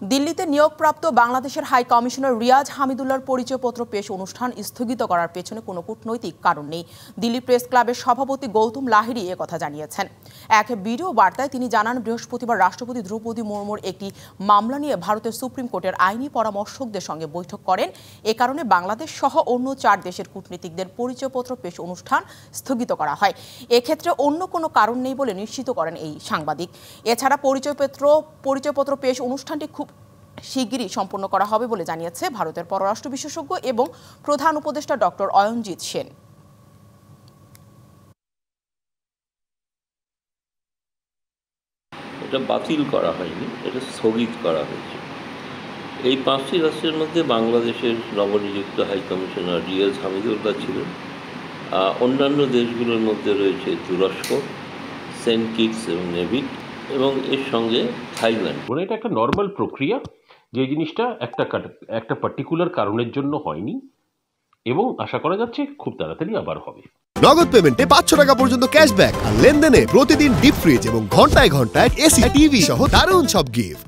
দিল্লিতে নিয়োগপ্রাপ্ত বাংলাদেশের হাই কমিশনার রিয়াজ হামিদুল্লাহর পরিচয়পত্র পেশ অনুষ্ঠান স্থগিত করার পেছনে কোনো কূটনৈতিক কারণ নেই। দিল্লি প্রেস ক্লাবের সভাপতি গৌতম লাহিড়ী একথা জানিয়েছেন। এক ভিডিও বার্তায় তিনি জানান, বৃহস্পতিবার রাষ্ট্রপতি দ্রৌপদী মুর্মুর একটি মামলা নিয়ে ভারতের সুপ্রিম কোর্টের আইনি পরামর্শকদের সঙ্গে বৈঠক করেন। এ কারণে বাংলাদেশ সহ অন্য 4 দেশের কূটনীতিকদের পরিচয়পত্র পেশ অনুষ্ঠান স্থগিত করা হয়। এক্ষেত্রে অন্য কোনো কারণ নেই বলে নিশ্চিত করেন এই সাংবাদিক। এছাড়া পরিচয়পত্র পেশ অনুষ্ঠানটি খুব শিগগিরই সম্পন্ন করা হবে বলে জানিয়েছে ভারতের পররাষ্ট্র বিশেষজ্ঞ এবং প্রধান উপদেষ্টা ডক্টর অয়নজিৎ সেন। এটা বাতিল করা হয়নি, এটা স্থগিত করা হয়েছে। এই 5টি রাষ্ট্রের মধ্যে বাংলাদেশের নবনিযুক্ত হাই কমিশনার রিয়াজ হামিদুল্লাহ ছিলেন। অন্যান্য দেশগুলোর মধ্যে রয়েছে তুরস্ক, সেন্ট কিটস এবং নেভিট এবং এর সঙ্গে থাইল্যান্ড। এটা একটা নর্মাল প্রক্রিয়া, যে জিনিসটা একটা পার্টিকুলার কারণের জন্য হয়নি এবং আশা করা যাচ্ছে খুব তাড়াতাড়ি আবার হবে। নগদ পেমেন্টে 500 টাকা পর্যন্ত ক্যাশব্যাক আর লেনদেনে প্রতিদিন ডিপ ফ্রিজ এবং ঘন্টায় ঘন্টায় এসি টিভি সহ দারুণ সব গিফট।